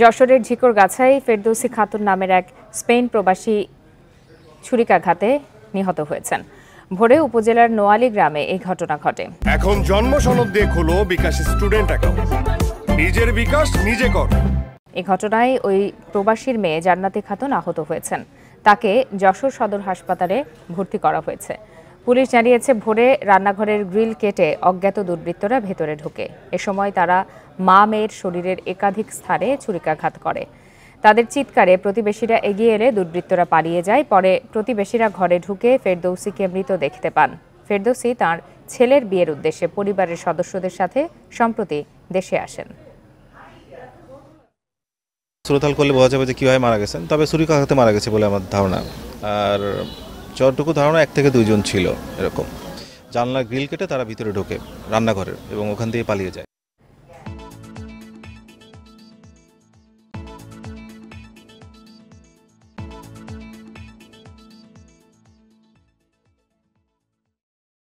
যশোরের ঝিকরগাছায় ফেরদৌসী খাতুন নামের এক স্পেন প্রবাসী ছুরিকাঘাতে নিহত হয়েছেন। ভোরে উপজেলার নোয়ালী গ্রামে এই ঘটনা ঘটে। এখন জন্ম সনদ দিয়ে খোলো বিকাশ স্টুডেন্ট অ্যাকাউন্ট, নিজের বিকাশ নিজে কর। এই ঘটনায় ওই প্রবাসীর মেয়ে জান্নাতি খাতুন আহত হয়েছেন। তাকে যশোর সদর হাসপাতালে ভর্তি করা হয়েছে। পুলিশ জানিয়েছে, ভোরে রান্নাঘরের গ্রিল কেটে অজ্ঞাত দুর্বৃত্তরা ভেতরে ঢোকে। এ সময় তারা মা মেয়ের শরীরের একাধিক স্থানে ছুরিকাঘাত করে। তাদের চিৎকারে প্রতিবেশীরা এগিয়ে এলে দুর্বৃত্তরা পালিয়ে যায়। পরে প্রতিবেশীরা ঘরে ঢুকে ফেরদৌসীকে মৃত দেখতে পান। ফেরদৌসী তাঁর ছেলের বিয়ের উদ্দেশ্যে পরিবারের সদস্যদের সাথে সম্প্রতি দেশে আসেন। শ্রোতাল করলে বোঝা যাবে যে কীভাবে মারা গেছেন, তবে ছুরিকাঘাতে মারা গেছে বলে আমার ধারণা। আর যতটুকু ধারণা 1 থেকে 2 জন ছিল এরকম। জানলা গ্রিল কেটে তারা ভিতরে ঢোকে রান্নাঘরের এবং ওখান থেকে পালিয়ে যায়।